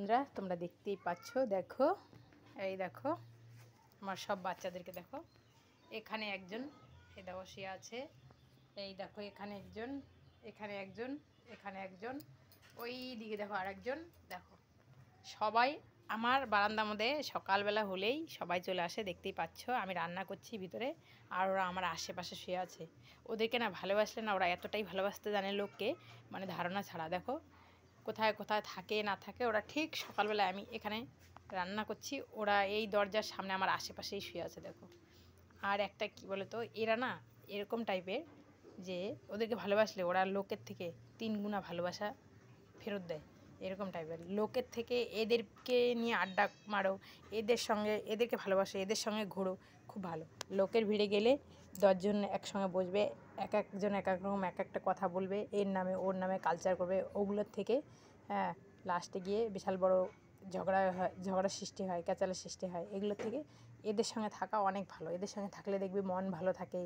বন্ধুরা তোমরা দেখতেই পাচ্ছ, দেখো এই দেখো আমার সব বাচ্চাদেরকে দেখো। এখানে একজন এই দেখো শুয়ে আছে, এই দেখো এখানে একজন, এখানে একজন, এখানে একজন, ওই দিকে দেখো আরেকজন। দেখো সবাই আমার বারান্দার মধ্যে সকালবেলা হলেই সবাই চলে আসে, দেখতেই পাচ্ছ আমি রান্না করছি ভিতরে, আর ওরা আমার আশেপাশে শুয়ে আছে। ওদেরকে না ভালোবাসলে না ওরা এতটাই ভালোবাসতে জানে লোককে, মানে ধারণা ছাড়া। দেখো কোথায় কোথায় থাকে না থাকে, ওরা ঠিক সকালবেলায় আমি এখানে রান্না করছি ওরা এই দরজার সামনে আমার আশেপাশেই শুয়ে আছে। দেখো আর একটা কি বলো তো, এরা না এরকম টাইপের যে ওদেরকে ভালোবাসলে ওরা লোকের থেকে 3 গুণা ভালোবাসা ফেরত দেয়। এরকম টাইপের লোকের থেকে এদেরকে নিয়ে আড্ডা মারো, এদের সঙ্গে এদেরকে ভালোবাসো, এদের সঙ্গে ঘোরো, খুব ভালো। লোকের ভিড়ে গেলে 10 জন একসঙ্গে বসবে, এক একজন এক এক রকম এক একটা কথা বলবে, এর নামে ওর নামে কালচার করবে, ওগুলোর থেকে হ্যাঁ লাস্টে গিয়ে বিশাল বড় ঝগড়া হয়, ঝগড়ার সৃষ্টি হয়, ক্যাচালের সৃষ্টি হয়। এগুলোর থেকে এদের সঙ্গে থাকা অনেক ভালো। এদের সঙ্গে থাকলে দেখবে মন ভালো থাকে,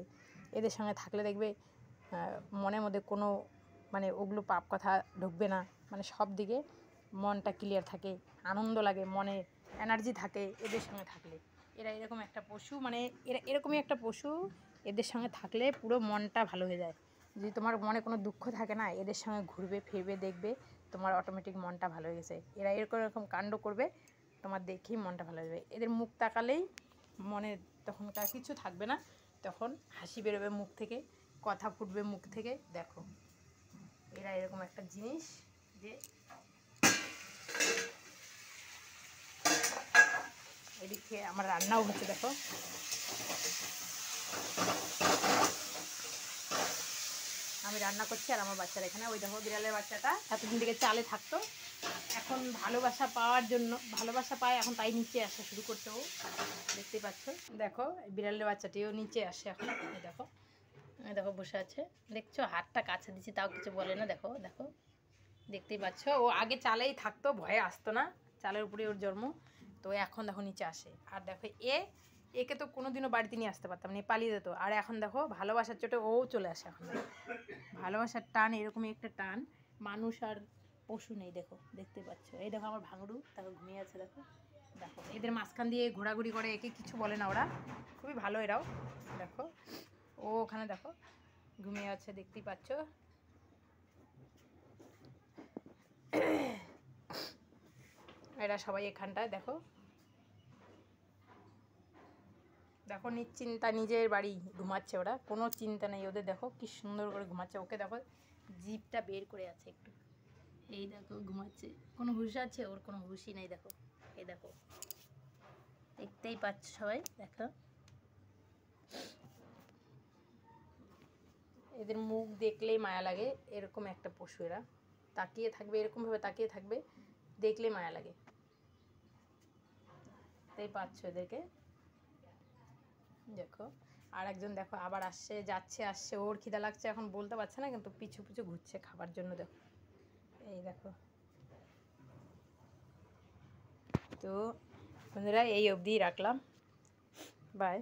এদের সঙ্গে থাকলে দেখবে মনের মধ্যে কোনো মানে ওগুলো পাপ কথা ঢুকবে না, মানে সব দিকে মনটা ক্লিয়ার থাকে, আনন্দ লাগে, মনে এনার্জি থাকে এদের সঙ্গে থাকলে। এরা এরকম একটা পশু, মানে এরা এরকমই একটা পশু, এদের সঙ্গে থাকলে পুরো মনটা ভালো হয়ে যায়। যদি তোমার মনে কোনো দুঃখ থাকে না, এদের সঙ্গে ঘুরবে ফিরবে দেখবে তোমার অটোমেটিক মনটা ভালো হয়ে গেছে। এরা এরকম এরকম কাণ্ড করবে, তোমার দেখেই মনটা ভালো হয়ে যাবে। এদের মুখ তাকালেই মনে তখনকার কিছু থাকবে না, তখন হাসি বেরোবে মুখ থেকে, কথা ফুটবে মুখ থেকে। দেখো এরা এরকম একটা জিনিস যে এদিকে আমার রান্নাও হচ্ছে। দেখো আমি রান্না করছি আর আমার বাচ্চারা এখানে, ওই দেখো বিড়ালের বাচ্চাটা এতদিন থেকে চালে থাকতো, এখন ভালোবাসা পাওয়ার জন্য ভালোবাসা পায় এখন, তাই নিচে আসা শুরু করতে। ও দেখতেই পাচ্ছ, দেখো বিড়ালের বাচ্চাটিও নিচে আসে এখন। এই দেখো দেখো বসে আছে, দেখছো হাতটা কাছে দিচ্ছি তাও কিছু বলে না। দেখো দেখো দেখতেই পাচ্ছ, ও আগে চালেই থাকতো, ভয়ে আসতো না, চালের উপরে ওর জন্ম, তো এখন দেখো নিচে আসে। আর দেখো একে তো কোনোদিনও বাড়িতে নিয়ে আসতে পারতাম না, পালিয়ে যেত, আর এখন দেখো ভালোবাসার চোটে ও চলে আসে। এখন দেখো ভালোবাসার টান এরকমই একটা টান, মানুষ আর পশু নেই। দেখো দেখতে পাচ্ছ, এই দেখো আমার ভাঙড়ু দেখো ঘুমিয়ে আছে। দেখো দেখো এদের মাঝখান দিয়ে ঘোরাঘুরি করে, একে কিছু বলে না, ওরা খুবই ভালো এরাও। দেখো ও ওখানে দেখো ঘুমিয়ে আছে, দেখতেই পাচ্ছ। এরা সবাই এখানটায় দেখো দেখো নিশ্চিন্তা নিজের বাড়ি ঘুমাচ্ছে, ওরা কোনো চিন্তা নেই ওদের। দেখো কি সুন্দর করে ঘুমাচ্ছে, ওকে দেখো জিভটা বের করে আছে একটু, এই দেখো ঘুমাচ্ছে, কোনো হুঁশ আছে ওর, কোনো হুঁশই নেই। দেখো এই দেখো দেখতেই পাচ্ছ সবাই। দেখো এদের মুখ দেখলেই মায়া লাগে, এরকম একটা পশু। এরা তাকিয়ে থাকবে, এরকমভাবে তাকিয়ে থাকবে, দেখলেই মায়া লাগে। তাই পাচ্ছ এদেরকে। দেখো আর একজন দেখো আবার আসছে যাচ্ছে আসছে, ওর খিদা লাগছে এখন বলতে পারছে না, কিন্তু পিছু পিছু ঘুরছে খাবার জন্য। দেখো এই দেখো। তো বন্ধুরা এই অবধিই রাখলাম, বাই।